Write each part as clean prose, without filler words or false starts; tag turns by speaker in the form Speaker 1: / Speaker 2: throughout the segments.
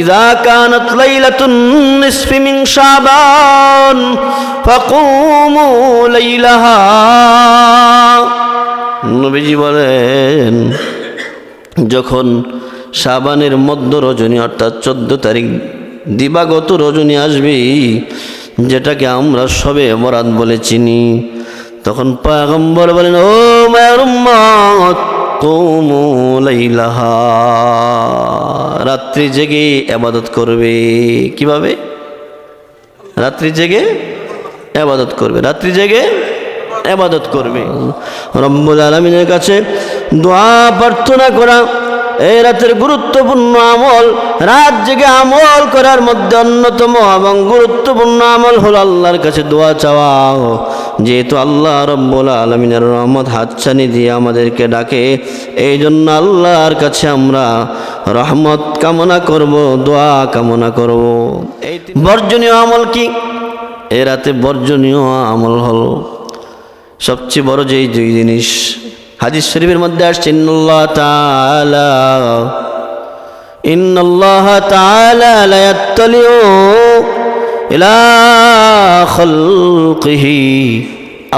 Speaker 1: ইযা কানাত লাইলাতুন নিসফি মিন শাবান ফাকুমু লাইলাহা। নবীজি বলেন, যখন শাবানের মধ্য রজনী অর্থাৎ 14 তারিখ দিবাগত রজনী আসবে, যেটাকে আমরা শবে বরাত বলে চিনি, তখন পয়গম্বর বলেন, ও মায়ের উম্মত কুমু লাইলাহা, রাত্রি জেগে ইবাদত করবে। কিভাবে? রাত্রি জেগে ইবাদত করবে, রাত্রি জেগে ইবাদত করবে। রব্বুল আলামিনের কাছে দোয়া প্রার্থনা করা এই রাতের গুরুত্বপূর্ণ আমল। রাত জেগে আমল করার মধ্যে অন্যতম এবং গুরুত্বপূর্ণ আমল হলো আল্লাহর কাছে দোয়া চাওয়া। যেহেতু আল্লাহ রব্বুল আলামিনের রহমত হাতছানি দিয়ে আমাদেরকে ডাকে, এই জন্য আল্লাহর কাছে আমরা রহমত কামনা করব, দোয়া কামনা করব। এই বর্জনীয় আমল কি? এই রাতে বর্জনীয় আমল হলো সবচেয়ে বড় যেই দুই জিনিস, হাদিস শরীফের মধ্যে আসছে, ইন্নাল্লাহ তাআলা লা ইয়াত্তালিউ ইলা খালকিহি,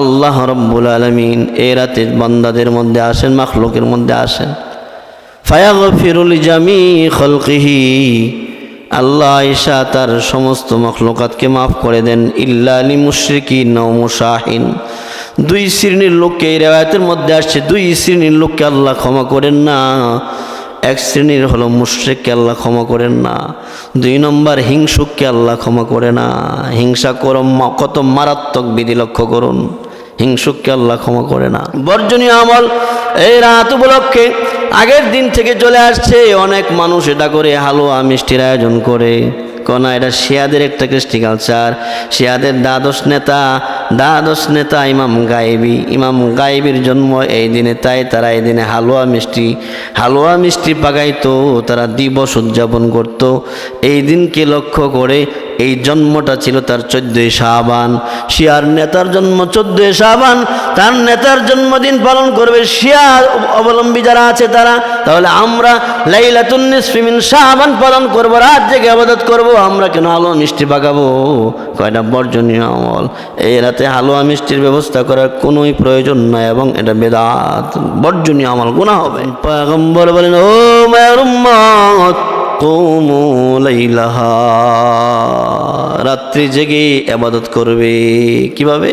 Speaker 1: আল্লাহ রাব্বুল আলামিন এই রাতে বান্দাদের মধ্যে আসেন, মাখলুকের মধ্যে আসেন। ফায়াগফিরু লিজামি খালকিহি, আল্লাহ ঈশা তার সমস্ত মাখলুকাতকে মাফ করে দেন, ইল্লা লিমুশরিকিন ওয়া মুশাহিন। দুই শ্রেণীর লোককে এই রিওয়ায়াতের মধ্যে আসছে, দুই শ্রেণীর লোককে আল্লাহ ক্ষমা করেন না। এক শ্রেণীর হলো মুশরিককে আল্লাহ ক্ষমা করেন না, দুই নম্বর হিংসুককে আল্লাহ ক্ষমা করে না। হিংসা কত মারাত্মক বিধি, লক্ষ্য করুন, হিংসুককে আল্লাহ ক্ষমা করে না। বর্জনীয় আমল এই রাত উপলক্ষে আগের দিন থেকে চলে আসছে, অনেক মানুষ এটা করে, হালুয়া মিষ্টির আয়োজন করে। কোনা এটা শিয়াদের একটা কৃষ্টি কালচার। শিয়াদের দ্বাদশ নেতা ইমাম গায়েবীর জন্ম এই দিনে, তাই তারা এই দিনে হালুয়া মিষ্টি পাকাইতো, তারা দিবস উদযাপন করত। এই দিনকে লক্ষ্য করে এই জন্মটা ছিল তার 14 শাবান। শিয়ার নেতার জন্ম 14 শাবান, তার নেতার জন্মদিন পালন করবে শিয়া অবলম্বী যারা আছে তারা। তাহলে আমরা লাইলাতুন নিসফি মিন শাবান পালন করব, রাত জেগে ইবাদত করব। আমরা কেন হালুয়া মিষ্টি পাকাবো? কয়টা বর্জনীয় আমল। এই রাতে হালুয়া মিষ্টির ব্যবস্থা করার কোনোই প্রয়োজন নাই এবং এটা বেদাত, বর্জনীয় আমল, গুনাহ হবে। পয়গম্বর বলেন, ও মায়ের উম্মত কুমু লাইলাহা, রাত্রি জেগে ইবাদত করবে। কিভাবে?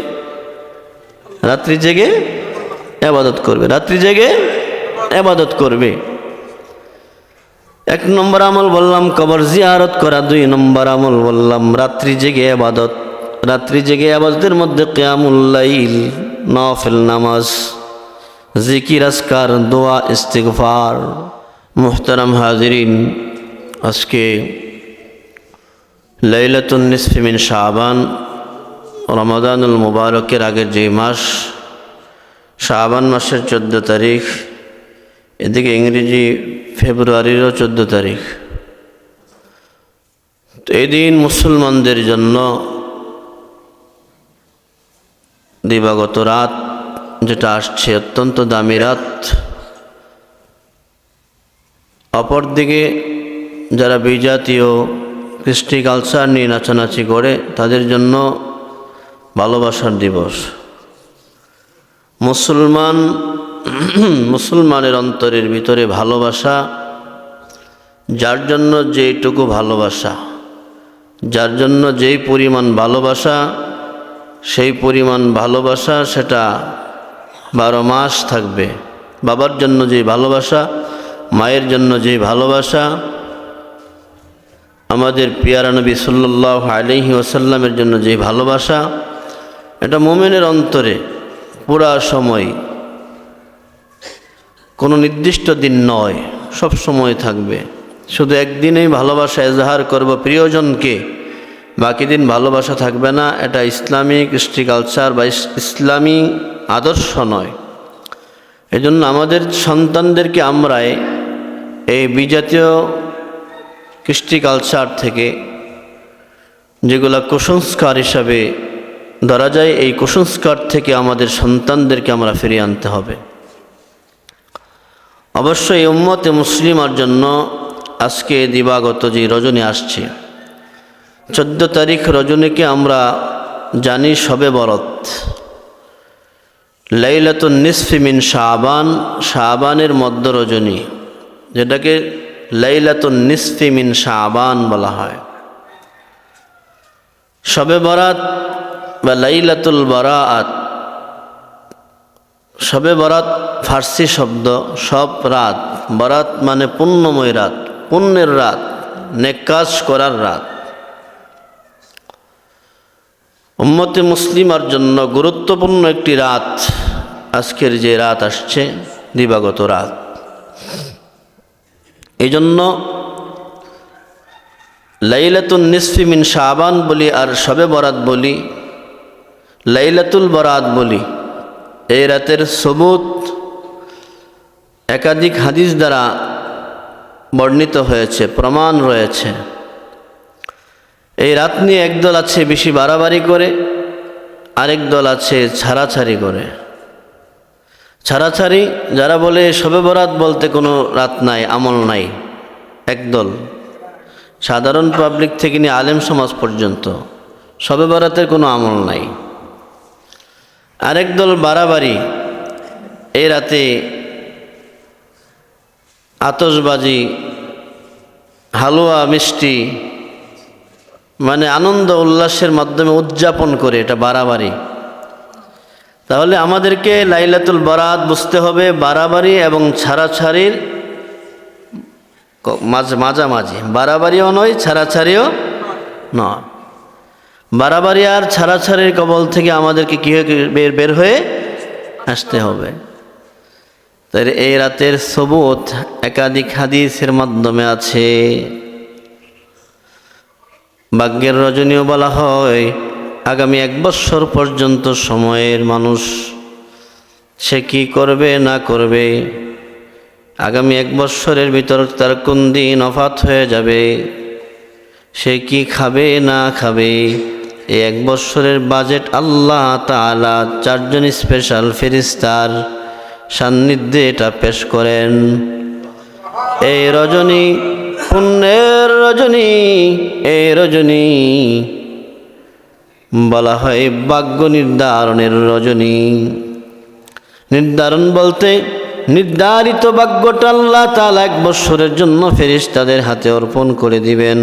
Speaker 1: রাত্রি জেগে ইবাদত করবে, রাত্রি জেগে ইবাদত করবে। এক নম্বর আমল বললাম কবর জিয়ারত করা, দুই নম্বর আমল বললাম রাত্রি জেগে ইবাদত। রাত্রি জেগে ইবাদতের মধ্যে কিয়ামুল লাইল, নফল নামাজ, জিকির, আজকার, দোয়া, ইস্তিগফার। মুহতারাম হাজিরিন, আজকে লাইলাতুন নিসফি মিন শাবান, রমাদানুল মুবারকের আগের যে মাস, শাবান মাসের 14 তারিখ, এদিকে ইংরেজি ফেব্রুয়ারিরও 14 তারিখ। তো এই দিন মুসলমানদের জন্য দিবাগত রাত যেটা আসছে অত্যন্ত দামি রাত। অপরদিকে যারা বিজাতীয় কৃষ্টি কালচার নিয়ে নাচানাচি করে, তাদের জন্য ভালোবাসার দিবস। মুসলমানের অন্তরের ভিতরে ভালোবাসা, যার জন্য যেইটুকু ভালোবাসা, যার জন্য যেই পরিমাণ ভালোবাসা, সেই পরিমাণ ভালোবাসা সেটা 12 মাস থাকবে। বাবার জন্য যেই ভালোবাসা, মায়ের জন্য যেই ভালোবাসা, আমাদের পিয়ারা নবী সাল্লাল্লাহু আলাইহি ওয়াসাল্লামের জন্য যেই ভালোবাসা, এটা মুমিনের অন্তরে পুরা সময়, কোনো নির্দিষ্ট দিন নয়, সব সময় থাকবে। শুধু একদিনেই ভালোবাসা এজাহার করব প্রিয়জনকে, বাকি দিন ভালোবাসা থাকবে না। এটা ইসলামিক কৃষ্টি কালচার বা ইসলামী আদর্শ নয়। এজন্য আমাদের সন্তানদেরকে আমরাই এই বিজাতীয় কৃষ্টি কালচার থেকে, যেগুলো কুসংস্কার হিসাবে ধরা যায়, এই কুসংস্কার থেকে আমাদের সন্তানদেরকে আমরা ফিরিয়ে আনতে হবে। অবশ্যই উম্মতে মুসলিমার জন্য আজকে দিবাগত যে রজনী আসছে 14 তারিখ রজনীকে আমরা জানি শবে বরত, লাইলাতুন নিসফি মিন শাবান, শাবানের মধ্য রজনী, যেটাকে লাইলাতুন নিসফি মিন শাবান বলা হয়। শবে বরাত বা লাইলাতুল বারাআত, শবে বরাত ফার্সি শব্দ, সব রাত, বরাত মানে পুণ্যময় রাত, পুণ্যের রাত, নেক কাজ করার রাত। উম্মতে মুসলিমার জন্য গুরুত্বপূর্ণ একটি রাত আজকের যে রাত আসছে, দিবাগত রাত। এই জন্য লাইলাতুন নিসফি মিন শাবান বলি, আর শবে বরাত বলি, লাইলাতুল বরাত বলি। এই রাতের সবুত একাধিক হাদিস দ্বারা বর্ণিত হয়েছে, প্রমাণ রয়েছে। এই রাত নিয়ে একদল আছে বেশি বাড়াবাড়ি করে, আরেক দল আছে ছাড়াছাড়ি করে। ছাড়াছাড়ি যারা বলে শবে বরাত বলতে কোনো রাত নাই, আমল নাই, একদল। সাধারণ পাবলিক থেকে নিয়ে আলেম সমাজ পর্যন্ত শবে বরাতের কোনো আমল নাই। আরেক দল বাড়াবাড়ি, এই রাতে আতশবাজি, হালুয়া, মিষ্টি, মানে আনন্দ উল্লাসের মাধ্যমে উদযাপন করে, এটা বাড়াবাড়ি। তাহলে আমাদেরকে লাইলাতুল বারাত বুঝতে হবে বাড়াবাড়ি এবং ছাড়াছাড়ির মাঝামাঝি। বাড়াবাড়িও নয়, ছাড়াছাড়িও নয়। বাড়াবাড়ি আর ছাড়াছাড়ির কবল থেকে আমাদেরকে কী বের হয়ে আসতে হবে। তাই এই রাতের সবুত একাধিক হাদিসের মাধ্যমে আছে। ভাগ্যের রজনীও বলা হয়। আগামী 1 বৎসর পর্যন্ত সময়ের মানুষ সে কি করবে না করবে, আগামী 1 বৎসরের ভিতর তার কোন দিন ওফাত হয়ে যাবে, সে কি খাবে না খাবে, এই 1 বৎসরের বাজেট আল্লাহ তাআলা 4 জন স্পেশাল ফেরেশতার সান্নিধ্যে এটা পেশ করেন। এই রজনী পুণ্যের রজনী, এই রজনী বলা হয় ভাগ্য নির্ধারণের রজনী। নির্ধারণ বলতে নির্ধারিত ভাগ্যটা আল্লাহ তাআলা 1 বৎসরের জন্য ফেরেশতাদের হাতে অর্পণ করে দিবেন।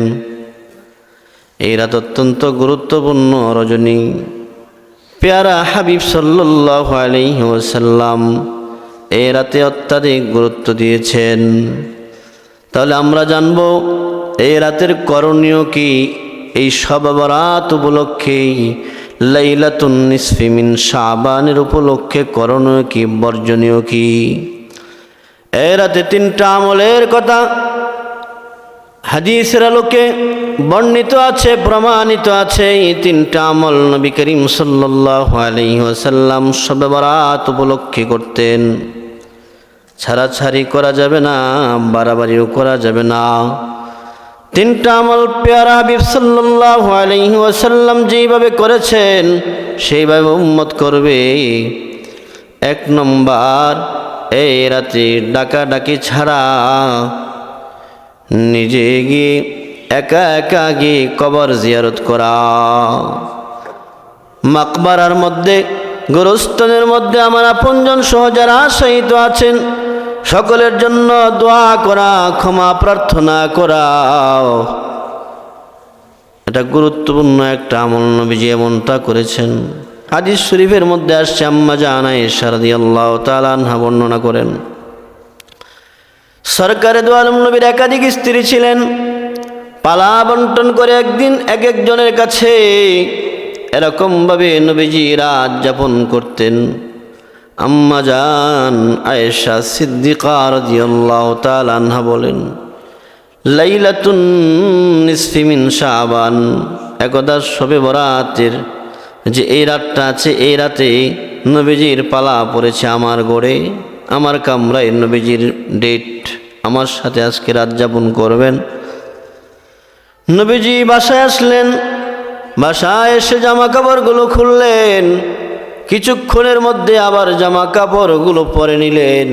Speaker 1: এই রাত অত্যন্ত গুরুত্বপূর্ণ রজনী। পেয়ারা হাবিব সাল্লাল্লাহু আলাইহি ওয়াসাল্লাম এই রাতে অত্যাধিক গুরুত্ব দিয়েছেন। তাহলে আমরা জানব এই রাতের করণীয় কি, এই শবে বরাত উপলক্ষে, লাইলাতুন নিসফি মিন শাবানের উপলক্ষে করণীয় কি, বর্জনীয় কি। এই রাতে 3টা আমলের কথা হাদিসের আলোকে বর্ণিত আছে, প্রমাণিত আছে। এই 3টা আমল নবী করিম সাল্লাল্লাহু আলাইহি ওয়াসাল্লাম শবে বরাত উপলক্ষে করতেন। ছাড়াছাড়ি করা যাবে না, বাড়াবাড়িও করা যাবে না। 3টা আমল পেয়ারা হাবিব সাল্লাল্লাহু আলাইহি ওয়াসাল্লাম যেইভাবে করেছেন সেইভাবে উম্মত করবে। 1 নম্বর, এই রাতে ডাকাডাকি ছাড়া নিজে গিয়ে একা একা গিয়ে কবর জিয়ারত করা। মাকবারার মধ্যে, গোরস্থানের মধ্যে আমার আপনজন সহ যারা শহীদ আছেন সকলের জন্য দোয়া করা, ক্ষমা প্রার্থনা করা, এটা গুরুত্বপূর্ণ একটা আমল। নবীজি এমনটা করেছেন। হাদিস শরীফের মধ্যে আসছে, আম্মা জান আয়েশা রাদিয়াল্লাহু তাআলা আনহা বর্ণনা করেন, সরকারে দো আলম নবীর একাধিক স্ত্রী ছিলেন। পালা বন্টন করে একদিন এক একজনের কাছে এরকমভাবে নবীজি রাত যাপন করতেন। আম্মা জান আয়েশা সিদ্দিকা রাদিয়াল্লাহু তাআলা আনহা বলেন, লাইলাতুন নিসফি মিন শাবান, একদা শবে বরাতের যে এই রাতটা আছে, এই রাতে নবীজির পালা পড়েছে আমার গড়ে, আমার কামরায় নবীজির ডেট, আমার সাথে আজকে রাত যাপন করবেন। নবীজি বাসায় আসলেন। বাসায় এসে জামা কাপড়গুলো খুললেন, কিছুক্ষণের মধ্যে আবার জামা কাপড়গুলো পরে নিলেন।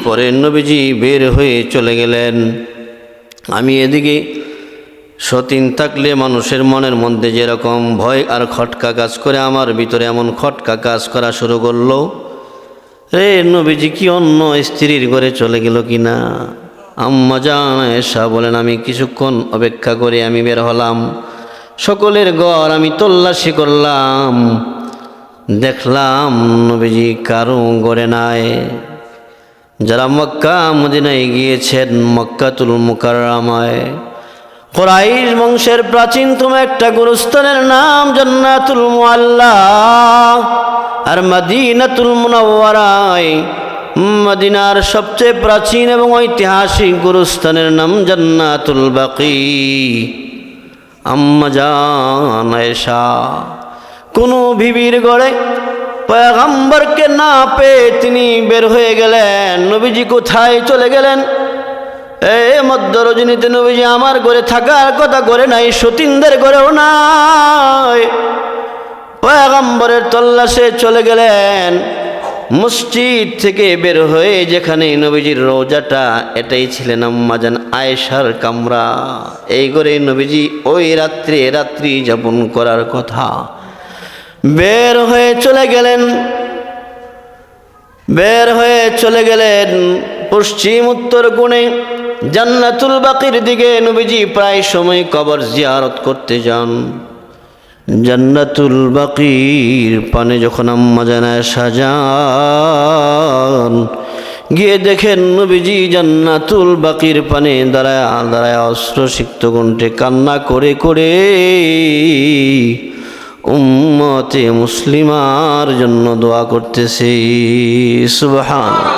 Speaker 1: পরে নবীজি বের হয়ে চলে গেলেন। আমি এদিকে সতীন থাকলে মানুষের মনের মধ্যে যেরকম ভয় আর খটকা কাজ করে, আমার ভিতরে এমন খটকা কাজ করা শুরু করলো, রে নবীজি কি অন্য স্ত্রীর ঘরে চলে গেল কিনা। আম্মা জান আয়েশা বলেন, আমি কিছুক্ষণ অপেক্ষা করে আমি বের হলাম, সকলের ঘর আমি তল্লাশি করলাম, দেখলাম নবীজি কারো ঘরে নাই। যারা মক্কা মদিনায় গিয়েছেন, মক্কাতুল মুকাররমায় কুরাইশ বংশের প্রাচীনতম একটা গুরুস্থানের নাম জান্নাতুল মুআল্লা, আর মদিনাতুল মুনাওয়ারায় মদিনার সবচেয়ে প্রাচীন এবং ঐতিহাসিক গুরুস্থানের নাম জান্নাতুল বাকি। আম্মা জান আয়েশা কোনো বিবির ঘরে পয়গম্বরকে না পেয়ে তিনি বের হয়ে গেলেন। নবীজি কোথায় চলে গেলেন? মধ্য রজনীতে নবীজি আমার ঘরে থাকার কথা, ঘরে নাই, সতীনদের ঘরেও নাই। পয়গম্বরের তল্লাশে চলে গেলেন মসজিদ থেকে বের হয়ে, যেখানে নবীজির রওজাটা, এটাই ছিলেন আম্মা জান আয়েশার কামরা। এই ঘরে নবীজি ওই রাত্রি যাপন করার কথা। বের হয়ে চলে গেলেন পশ্চিম উত্তর কোণে জান্নাতুল বাকির দিকে। নবীজি প্রায় সময় কবর জিয়ারত করতে যান। জান্নাতুল বাকির পানে যখন আম্মা জান আয়েশা যান, গিয়ে দেখেন নবীজি জান্নাতুল বাকির পানে দাঁড়ায় অশ্রুসিক্ত কণ্ঠে কান্না করে করে উম্মতে মুসলিমার জন্য দোয়া করতেছে। সুবহানাল্লাহ।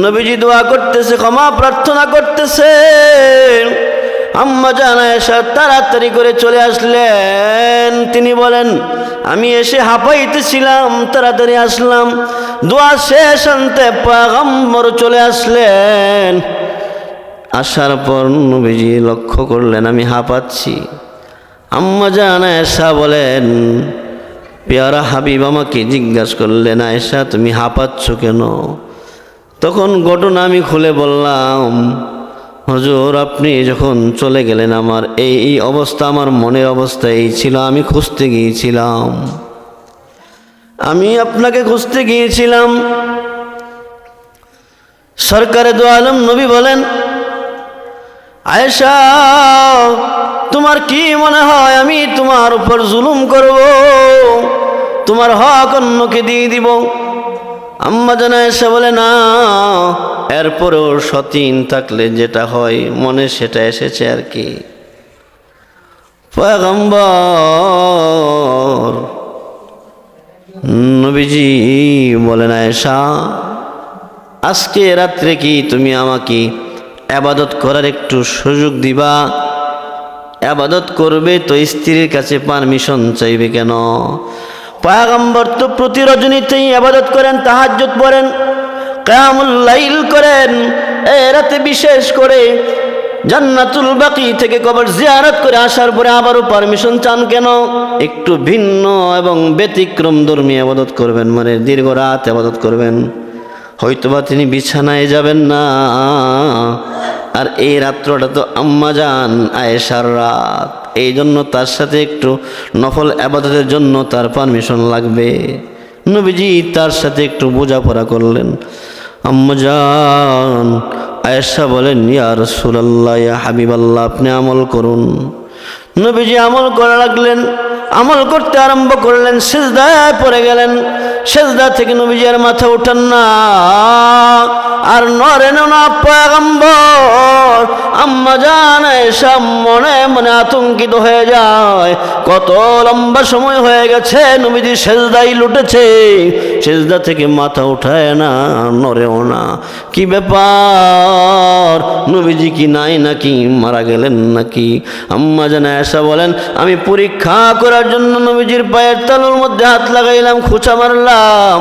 Speaker 1: নবীজি দোয়া করতেছে, ক্ষমা প্রার্থনা করতেছে। আম্মা জান আয়েশা তাড়াতাড়ি করে চলে আসলেন। তিনি বলেন, আমি এসে হাঁপাইতেছিলাম, তাড়াতাড়ি আসলাম। দোয়া শেষ আনতে পয়গম্বর চলে আসলেন। আসার পর নবীজি লক্ষ্য করলেন আমি হাঁপাচ্ছি। আম্মা জান আয়েশা বলেন, পেয়ারা হাবিব আমাকে জিজ্ঞাসা করলেন, আয়েশা তুমি হাঁপাচ্ছ কেন? তখন ঘটনা আমি খুলে বললাম, হুজুর আপনি যখন চলে গেলেন আমার এই অবস্থা, আমার মনের অবস্থা এই ছিল। আমি খুঁজতে গিয়েছিলাম, আমি আপনাকে খুঁজতে গিয়েছিলাম। সরকারে দো আলম নবী বলেন, আয়েশা তোমার কি মনে হয় আমি তোমার উপর জুলুম করব, তোমার হক অন্যকে দিয়ে দিব? আম্মা জান আয়েশা বলে, না, এরপরেও সতীন থাকলে যেটা হয় মনে সেটা এসেছে আর কি। পয়গম্বর নবীজি বলেন, আয়েশা আজকে রাত্রে কি তুমি আমাকে ইবাদত করার একটু সুযোগ দিবা? ইবাদত করবে তো স্ত্রীর কাছে পারমিশন চাইবে কেন? পয়গম্বর তো প্রতি রজনীতেই ইবাদত করেন, তাহাজ্জুদ পড়েন, কিয়ামুল লাইল করেন। এই রাতে বিশেষ করে জান্নাতুল বাকি থেকে কবর জিয়ারত করে আসার পরে আবারও পারমিশন চান কেন? একটু ভিন্ন এবং ব্যতিক্রম ধর্মী ইবাদত করবেন, মানে দীর্ঘ রাত ইবাদত করবেন। হয়তোবা তিনি বিছানায় যাবেন না। আর এই রাত্রটা তো আম্মা জান আয়েশার রাত, এই জন্য তার সাথে একটু নফল ইবাদতের জন্য তার পারমিশন লাগবে। নবীজি তার সাথে একটু বোঝাপড়া করলেন। আম্মা জান আয়েশা বলেন, ইয়া রাসূলুল্লাহ, ইয়া হাবিবাল্লাহ, আপনি আমল করুন। নবীজি আমল করা লাগলেন, আমল করতে আরম্ভ করলেন। সিজদায় পড়ে গেলেন। সিজদা থেকে নবীজি আর মাথা উঠান না, আর নড়েন না পয়গম্বর। আম্মা জান আয়েশা মনে মনে আতঙ্কিত হয়ে যায়। কত লম্বা সময় হয়ে গেছে নবীজি সিজদায় লুটেছে, সিজদা থেকে মাথা উঠায় না, নড়েও না। কি ব্যাপার, নবীজি কি নাই নাকি, মারা গেলেন নাকি? আম্মা জান আয়েশা বলেন, আমি পরীক্ষা করার জন্য নবীজির পায়ের তালুর মধ্যে হাত লাগাইলাম, খোঁচা মারলাম,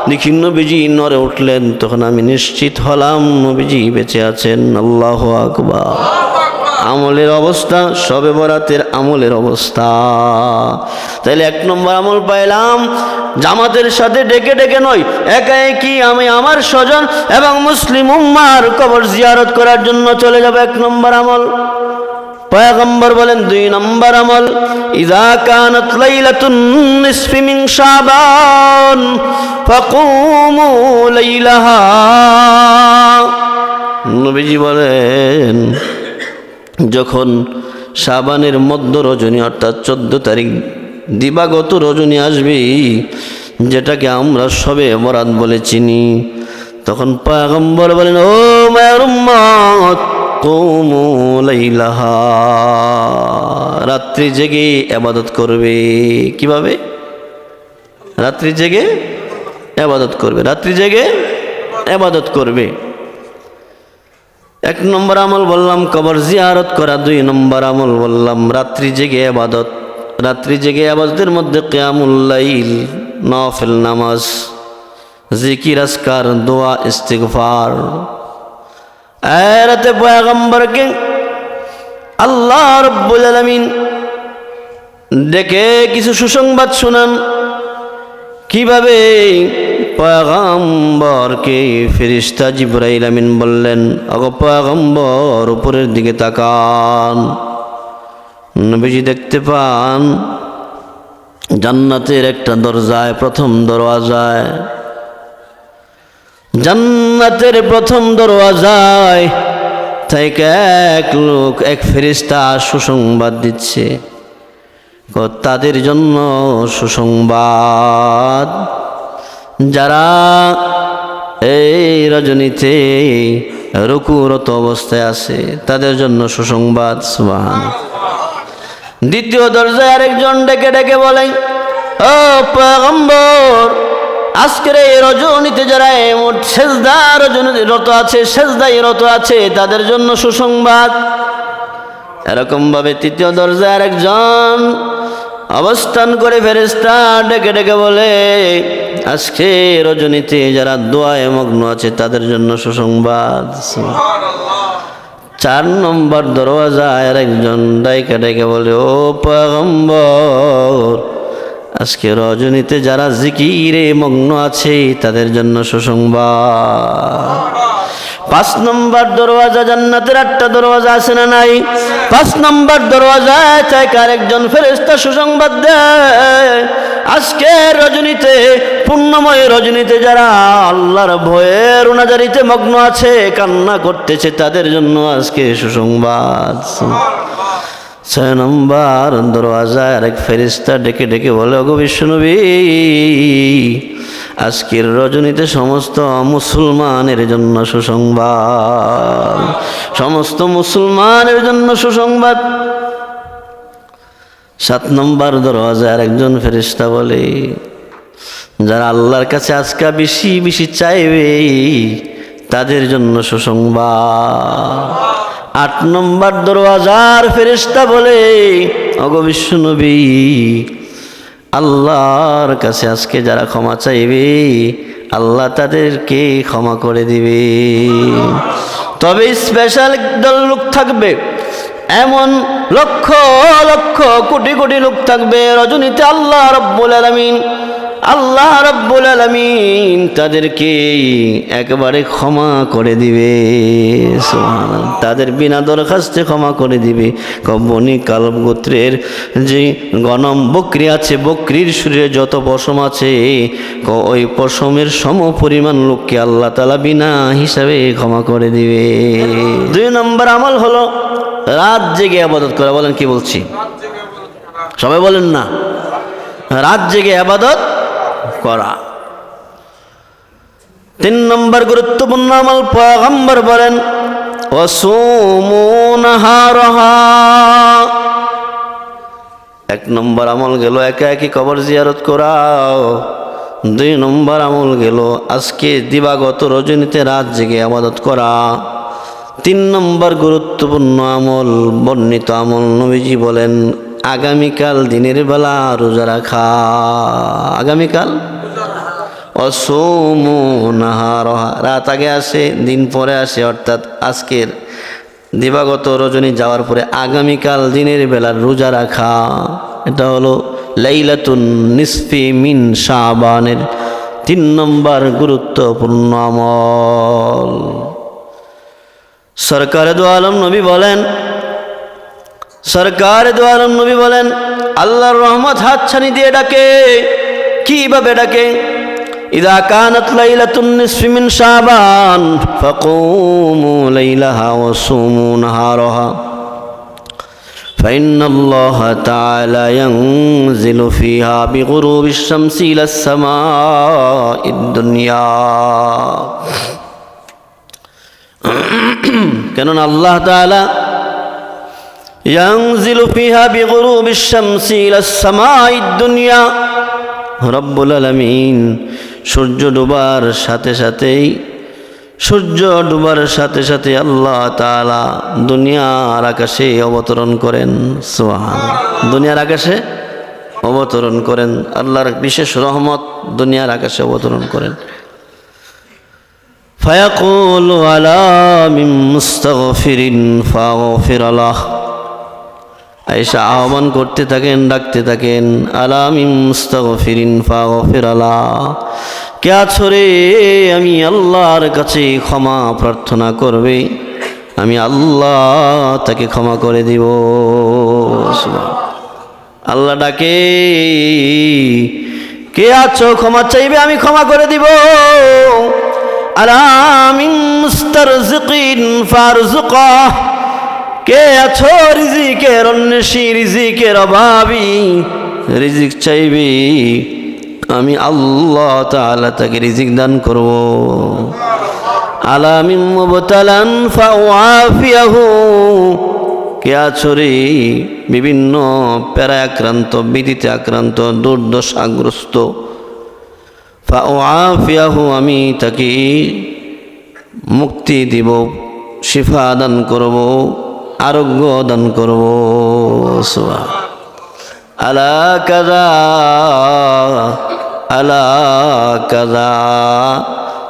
Speaker 1: দেখি নবীজি নড়ে উঠলেন। তখন আমি নিশ্চিত হলাম নবীজি বেঁচে আছেন। আল্লাহু আকবার। আমলের অবস্থা, শবে বরাতের আমলের অবস্থা। তাহলে 1 নম্বর আমল পাইলাম, জামাতের সাথে ডেকে ডেকে নয়, একা একই আমি আমার স্বজন এবং মুসলিম উম্মার কবর জিয়ারত করার জন্য চলে যাব, 1 নম্বর আমল। পয়গম্বর বলেন 2 নম্বর আমল, ইযা কানাত লাইলাতুন নিসফি মিন শাবান ফাকুমু লাইলাহা। নবীজি বলেন যখন শাবানের মধ্য রজনী অর্থাৎ 14 তারিখ দিবাগত রজনী আসবে, যেটাকে আমরা শবে বরাত বলে চিনি, তখন পয়গম্বর বলেন ও মায়ের উম্মত কুমু লাইলাহা, রাত্রি জেগে ইবাদত করবে। কিভাবে? রাত্রি জেগে ইবাদত করবে, রাত্রি জেগে ইবাদত করবে। 1 নম্বর আমল বললাম কবর জিয়ারত করা, 2 নম্বর আমল বললাম রাত্রি জেগে ইবাদত। রাত্রি জেগে ইবাদতের মধ্যে কিয়ামুল লাইল, নফল নামাজ, জিকির, আজকার, দোয়া, ইস্তিগফার। রাতে পয়গম্বরকে আল্লাহ রাব্বুল আলামিন ডেকে কিছু সুসংবাদ শোনান। কিভাবে? পয়গম্বরকে ফেরেশতা জিবরাইল আমিন বললেন, ওগো পয়গম্বর উপরের দিকে তাকান। নবীজি দেখতে পান জান্নাতের একটা দরজায়, প্রথম দরওয়াজায়, জান্নাতের প্রথম দরওয়াজায় থেকে এক লোক, এক ফেরেশতা সুসংবাদ দিচ্ছে। তাদের জন্য সুসংবাদ যারা এই রজনীতে রুকুরত অবস্থায় আছে, তাদের জন্য সুসংবাদ। সুবহানাল্লাহ। দ্বিতীয় দরজায় আরেকজন ডেকে ডেকে বলেন, ও পয়গম্বর, আজকের এই রজনীতে যারা সেজদা রত আছে, সেজদায় রত আছে, তাদের জন্য সুসংবাদ। এরকম ভাবে তৃতীয় দরজায় আরেকজন অবস্থান করে ফেরেশতা ডেকে ডেকে বলে, আজকে রজনীতে যারা দোয়ায় মগ্ন আছে, তাদের জন্য সুসংবাদ। 4 নম্বর দরওয়াজায় আরেকজন ডাইকা ডেকে বলে, ও পয়গম্বর, আজকে রজনীতে যারা জিকিরে মগ্ন আছে, তাদের জন্য সুসংবাদ। 5 নম্বর দরওয়াজা, জান্নাতের 8টা দরওয়াজা আছে না নাই? 5 নম্বর দরওয়াজায় থেকে আরেকজন ফেরেশতা সুসংবাদ দেয়, আজকে রজনীতে, পূর্ণময় রজনীতে যারা আল্লাহর ভয়ে রোনাজারিতে মগ্ন আছে, কান্না করতেছে, তাদের জন্য আজকে সুসংবাদ। 6 নম্বর দরওয়াজায় আরেক ফেরেশতা ডেকে ডেকে বলে, ওগো বিশ্বনবী, আজকের রজনীতে সমস্ত মুসলমানের জন্য সুসংবাদ, সমস্ত মুসলমানের জন্য সুসংবাদ। 7 নম্বর দরওয়াজায় আরেকজন ফেরেশতা বলে, যারা আল্লাহর কাছে আজকে বেশি বেশি চাইবে, তাদের জন্য সুসংবাদ। 8 নম্বর দরওয়াজার ফেরেশতা বলে, ওগো বিশ্বনবী, আল্লাহর কাছে আজকে যারা ক্ষমা চাইবে, আল্লাহ তাদেরকে ক্ষমা করে দিবে। তবে স্পেশাল দল লোক থাকবে, এমন লক্ষ লক্ষ কোটি কোটি লোক থাকবে রজনীতে, আল্লাহ রাব্বুল আলামিন তাদেরকে একবারে ক্ষমা করে দিবে। সুবহানাল্লাহ। তাদের বিনা দরখাস্তে ক্ষমা করে দিবে। বনি কালব গোত্রের যে গণম বকরি আছে, বকরির শরীরে যত পশম আছে, ওই পশমের সম পরিমাণ লোককে আল্লাহ তাআলা বিনা হিসাবে ক্ষমা করে দিবে। 2 নম্বর আমল হলো রাত জেগে ইবাদত করা। বলেন কি বলছি? সবাই বলেন না, রাত জেগে ইবাদত করা। 3 নম্বর গুরুত্বপূর্ণ আমল, পয়গম্বর বলেন, ওয়াসুমু নাহারাহা। 1 নম্বর আমল গেল একা একই কবর জিয়ারত করা। 2 নম্বর আমল গেল আজকে দিবাগত রজনীতে রাত জেগে ইবাদত করা। 3 নম্বর গুরুত্বপূর্ণ আমল, বর্ণিত আমল, নবীজি বলেন, আগামীকাল দিনের বেলা রোজা রাখা। আগামীকাল অসুমু নাহারাহা, রাত আগে আসে, দিন পরে আসে, অর্থাৎ আজকের দিবাগত রজনী যাওয়ার পরে আগামীকাল দিনের বেলা রোজা রাখা, এটা হলো লাইলাতুন নিসফি মিন শাবানের 3 নম্বর গুরুত্বপূর্ণ আমল। সরকারে দো আলম নবী বলেন, সরকারে দো আলম নবী বলেন, আল্লাহর রহমত হাতছানি দিয়ে ডাকে। কিভাবে ডাকে? ইদা কানাত লাইলাতুন নিসফি মিন শাবান ফাকুমু লাইলাহা ওয়া সুমু নাহারাহা فإن الله تعالى ينزل فيها بغروب الشمس إلى السماء الدنيا কেননা আল্লাহ তাআলা ينزل فيها بغروب الشمس إلى السماء الدنيا রব্বুল আলামিন সূর্য ডুবার সাথে আল্লাহ তাআলা দুনিয়ার আকাশে অবতরণ করেন। সুবহানাল্লাহ, দুনিয়ার আকাশে অবতরণ করেন। আল্লাহর বিশেষ রহমত দুনিয়ার আকাশে অবতরণ করেন। ফায়াকুলু আলা মিন মুস্তাগফিরিন ফাগফির লাহ, আয়েশা আহ্বান করতে থাকেন, ডাকতে থাকেন, আলা মিন মুস্তাগফিরিন ফাগফির লাহ, কে আছো রে আমি আল্লাহর কাছে ক্ষমা প্রার্থনা করবে, আমি আল্লাহ তাকে ক্ষমা করে দিব। আল্লাহ ডাকে, কে আছো ক্ষমা চাইবে, আমি ক্ষমা করে দিব। আলা মিন মুস্তারজিকিন ফারজুকাহ, কে আছো রিজিকের অন্বেষী, রিজিকের অভাবী, রিজিক চাইবে, আমি আল্লাহ তাআলা তাকে রিজিক দান করব। আলা মিন মুবতালান ফাউআফিয়াহু, কে আছো রে বিভিন্ন প্যারায় আক্রান্ত, বিধিতে আক্রান্ত, দুর্দশাগ্রস্ত, ফাউআফিয়াহু, আমি তাকে মুক্তি দিব, শিফা দান করব, আরোগ্য দান করব। আলা কাযা আলা কাযা,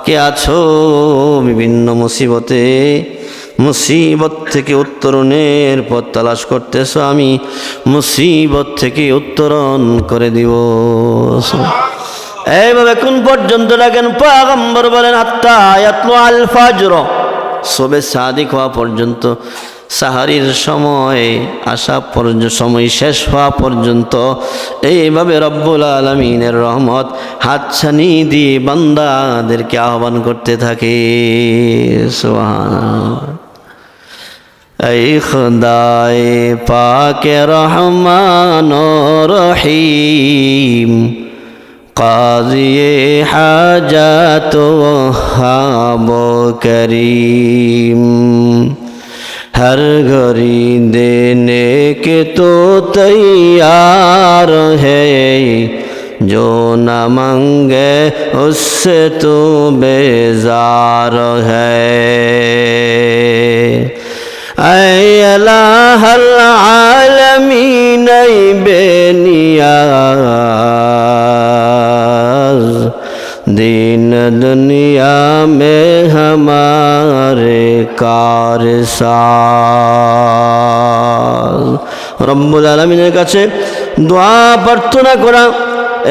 Speaker 1: কে আছো বিভিন্ন মুসিবত থেকে উত্তরণের পথ তালাশ করতেছো, আমি মুসিবত থেকে উত্তরণ করে দিব। এইভাবে কোন পর্যন্ত ডাকেন? পয়গম্বর বলেন হাত্তা ইয়াতলু আল ফাজর, সবে সাদিক হওয়া পর্যন্ত, সাহারির সময় আসা পর্যন্ত, সময় শেষ হওয়া পর্যন্ত এইভাবে রব্বুল আলামিনের রহমত হাতছানি দিয়ে বান্দাদেরকে আহ্বান করতে থাকে। সুবহানাল্লাহ। এই খুদায়ে পাকে রহমান রহিম, কাজিয়ে হাজাত ওয়াহাব করিম, हर घड़ी देने के तो तैयार है, जो न मांगे उससे तो बेजार है। ऐ अल्लाहुल आलमीन बेनियाज, दीन दुनिया में हमारे कारसाज। রব্বুল আলামিনের কাছে দোয়া প্রার্থনা করা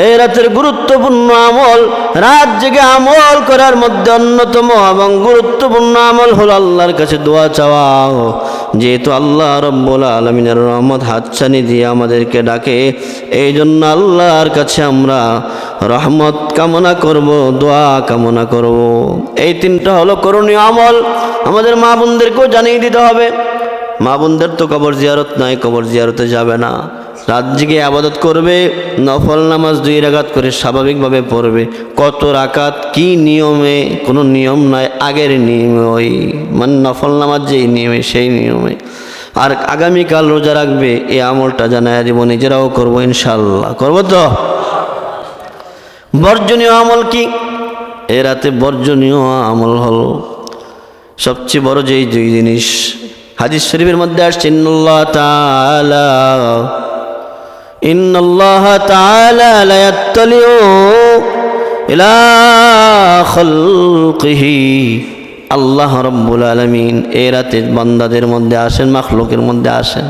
Speaker 1: এই রাতের গুরুত্বপূর্ণ আমল। রাত জেগে আমল করার মধ্যে অন্যতম এবং গুরুত্বপূর্ণ আমল হলো আল্লাহর কাছে দোয়া চাওয়া। যেহেতু আল্লাহ রব্বুল আলামিনের রহমত হাতছানি দিয়ে আমাদেরকে ডাকে, এই জন্য আল্লাহর কাছে আমরা রহমত কামনা করব, দোয়া কামনা করব। এই 3টা হলো করণীয় আমল। আমাদের মা বোনদেরকেও জানিয়ে দিতে হবে। মা বোনদের তো কবর জিয়ারত নাই, কবর জিয়ারতে যাবে না, রাত জেগে আবাদত করবে, নফল নামাজ 2 রাকাত করে স্বাভাবিকভাবে পড়বে। কত রাকাত, কি নিয়মে, কোনো নিয়ম নাই, আগের নিয়মে, ওই মানে নফল নামাজ যেই নিয়মে সেই নিয়মে। আর আগামীকাল রোজা রাখবে, এই আমলটা জানায় দিব, নিজেরাও করবো ইনশাল্লাহ। করবো তো? বর্জনীয় আমল কি? এ রাতে বর্জনীয় আমল হলো সবচেয়ে বড় যেই 2 জিনিস হাদিস শরীফের মধ্যে আসছে, ইন্নাল্লাহ তাআলা লা ইয়াত্তালিউ ইলা খালকিহি, আল্লাহ রব্বুল আলামিন এই রাতে বান্দাদের মধ্যে আসেন, মাখলুকের মধ্যে আসেন।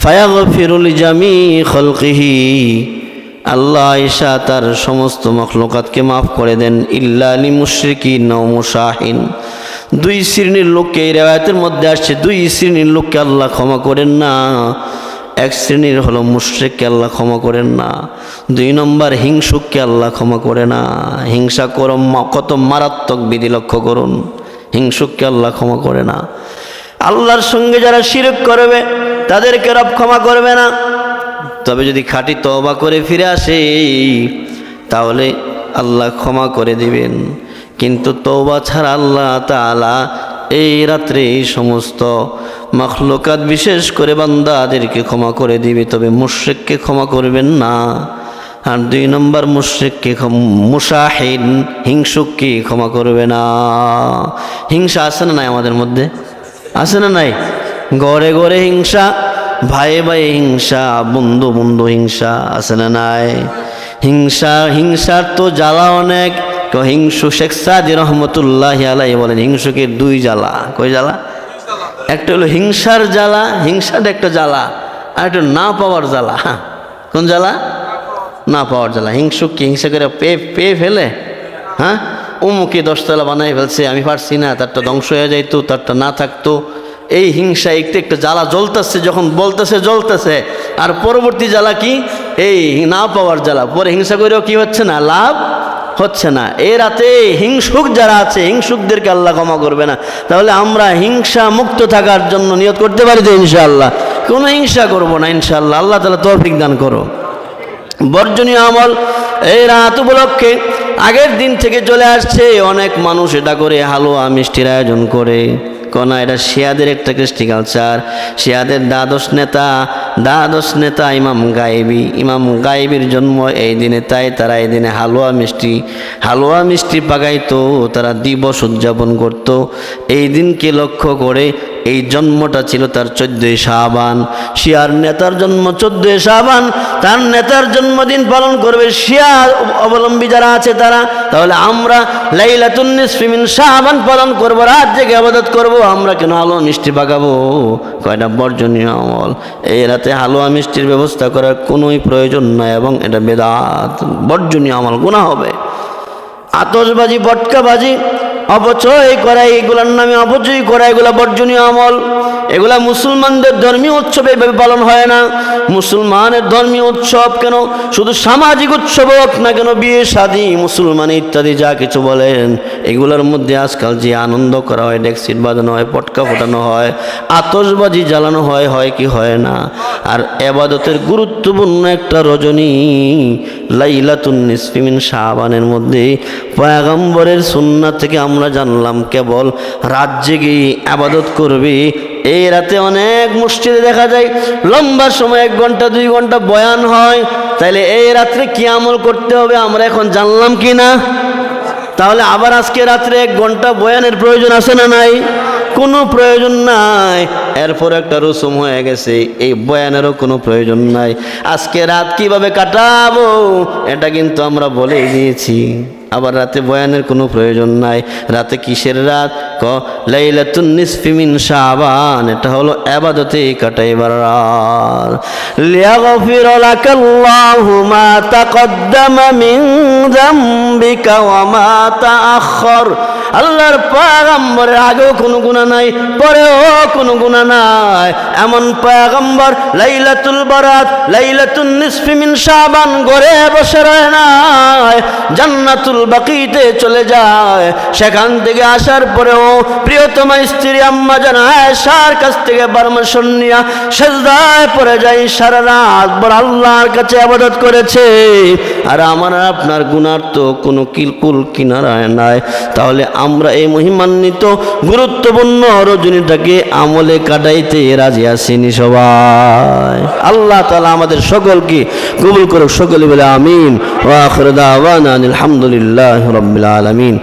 Speaker 1: ফায়াগফিরু লিজামি খলকিহি, আল্লাহ ঈশা তার সমস্ত মখলুকাতকে মাফ করে দেন। ইল্লা লিমুশরিকিন ওয়া মুশাহিন, দুই শ্রেণীর লোককে এই রিওয়ায়াতের মধ্যে আসছে, দুই শ্রেণীর লোককে আল্লাহ ক্ষমা করেন না। এক শ্রেণীর হলো মুশরিককে আল্লাহ ক্ষমা করেন না, দুই নম্বর হিংসুককে আল্লাহ ক্ষমা করে না। হিংসা করম কত মারাত্মক বিধি লক্ষ্য করুন, হিংসুককে আল্লাহ ক্ষমা করে না। আল্লাহর সঙ্গে যারা শিরক করবে তাদেরকে রব ক্ষমা করবে না। তবে যদি খাঁটি তওবা করে ফিরে আসে তাহলে আল্লাহ ক্ষমা করে দিবেন। কিন্তু তওবা ছাড়া আল্লাহ তাআলা এই রাত্রে এই সমস্ত মাখলুকাত বিশেষ করে বান্দাদেরকে ক্ষমা করে দিবে, তবে মুশরিককে ক্ষমা করবেন না। আর দুই নম্বর মুশরিককে, মুশাহিন হিংসুককে ক্ষমা করবে না। হিংসা আছে না নাই আমাদের মধ্যে? আছে না নাই? ঘরে ঘরে হিংসা, ভাইয়ে ভাইয়ে হিংসা, বন্ধু বন্ধু হিংসা, আছে না নাই? হিংসার তো জ্বালা অনেক। হিংসু শেখ সাদি রহমতুল্লাহি আলাইহি বলেন হিংসুকের দুই জ্বালা। কই জ্বালা? একটা হলো হিংসার জ্বালা, হিংসাটা একটা জ্বালা, আর একটা না পাওয়ার জ্বালা। কোন জ্বালা? না পাওয়ার জ্বালা। হিংসুককে হিংসা করে পেয়ে ফেলে, হ্যাঁ অমুকে 10 তলা বানাই ফেলছে, আমি পারছি না, তারটা ধ্বংস হয়ে যাইতো, তারটা না থাকতো। এই হিংসা একটু একটা জ্বালা জ্বলতেছে, যখন বলতেছে জ্বলতেছে। আর পরবর্তী জ্বালা কি? এই না পাওয়ার জ্বালা। পরে হিংসা করেও কি হচ্ছে না? লাভ হচ্ছে না। এ রাতে হিংসুক যারা আছে, হিংসুকদেরকে আল্লাহ ক্ষমা করবে না। তাহলে আমরা হিংসা মুক্ত থাকার জন্য নিয়ত করতে পারি যে ইনশাআল্লাহ কোনো হিংসা করব না ইনশাআল্লাহ। আল্লাহ তাআলা তৌফিক দান করো। বর্জনীয় আমল এই রাত উপলক্ষে আগের দিন থেকে চলে আসছে। অনেক মানুষ এটা করে হালুয়া মিষ্টির আয়োজন করে। কোনা এটা শিয়াদের একটা কৃষ্টি কালচার। শিয়াদের দ্বাদশ নেতা ইমাম গায়েবীর জন্ম এই দিনে, তাই তারা এই দিনে হালুয়া মিষ্টি পাকাইতো, তারা দিবস উদযাপন করত। এই দিনকে লক্ষ্য করে এই জন্মটা ছিল তার 14ই শাবান। শিয়ার নেতার জন্ম 14ই শাবান, তার নেতার জন্মদিন পালন করবে শিয়া অবলম্বী যারা আছে তারা। তাহলে আমরা লাইলাতুন নিসফি মিন শাবান পালন করব, রাত জেগে ইবাদত করব। আমরা কেন হালুয়া মিষ্টি পাকাবো? কয়টা বর্জনীয় আমল। এই রাতে হালুয়া মিষ্টির ব্যবস্থা করার কোনোই প্রয়োজন নাই এবং এটা বেদাত, বর্জনীয় আমল, গুনাহ হবে। আতশবাজি, বটকাবাজি, অপচয় করা, এগুলার নামে অপচয় করা, এগুলা বর্জনীয় আমল। এগুলা মুসলমানদের ধর্মীয় উৎসব এইভাবে পালন হয় না। মুসলমানের ধর্মীয় উৎসব কেন, শুধু সামাজিক উৎসব হোক না কেন, বিয়ে শাদী, মুসলমান ইত্যাদি যা কিছু বলেন, এগুলোর মধ্যে আজকাল যে আনন্দ করা হয়, ডেকসিট বাজানো হয়, পটকা ফোটানো হয়, আতশবাজি জ্বালানো হয়, হয় কি হয় না? আর ইবাদতের গুরুত্বপূর্ণ একটা রজনী লাইলাতুন নিসফি মিন শাবানের মধ্যে পয়গম্বরের সুন্নাত থেকে আমরা জানলাম কেবল রাত জেগে ইবাদত করবে। এই রাতে অনেক মসজিদে দেখা যায় লম্বা সময় 1 ঘন্টা 2 ঘন্টা বয়ান হয়। তাইলে এই রাত্রে কি আমল করতে হবে আমরা এখন জানলাম কি না? তাহলে আবার আজকে রাত্রে 1 ঘন্টা বয়ানের প্রয়োজন আছে না নাই? কোনো প্রয়োজন নাই। এরপর একটা রসম হয়ে গেছে, এই বয়ানেরও কোনো প্রয়োজন নাই। আজকে রাত কিভাবে কাটাবো এটা কিন্তু আমরা বলেই দিয়েছি। আবার রাতে বয়ানের কোনো প্রয়োজন নাই। রাতে কিসের রাত? লাইলাতুন নিসফি মিন শাবান, এটা হলো ইবাদতে কাটাইবার রাত। লিয়াগফির লাকাল্লাহু মা তাকদ্দামা মিন যামবিকা ওয়া মা তাআখার। আল্লাহর পয়গম্বরের আগেও কোনো গুনাহ নাই, পরেও কোনো গুনাহ নাই। এমন পয়গম্বর লাইলাতুল বারাত, লাইলাতুন নিসফি মিন শাবান ঘরে বসে রয় নাই, জান্নাতুল বাকিতে চলে যায়। সেখান থেকে আসার পরেও প্রিয়তমা স্ত্রী আম্মা জান আয়েশার কাছ থেকে পারমিশন নিয়ে সিজদায় পড়ে যায়, সারা রাত ভর আল্লাহর কাছে ইবাদত করেছে। আর আমার আপনার গুনার তো কোনো কিলকুল কিনারায় নাই। তাহলে আমরা এই মহিমান্বিত গুরুত্বপূর্ণ রজনীটাকে আমলে কাটাইতে রাজি আছিনি সবাই? আল্লাহ তাআলা আমাদের সকলকে কবুল করুক। সকলে বলে আমিন। ওয়া আখিরু দাওয়ানা আলহামদুলিল্লাহি রাব্বিল আলামিন।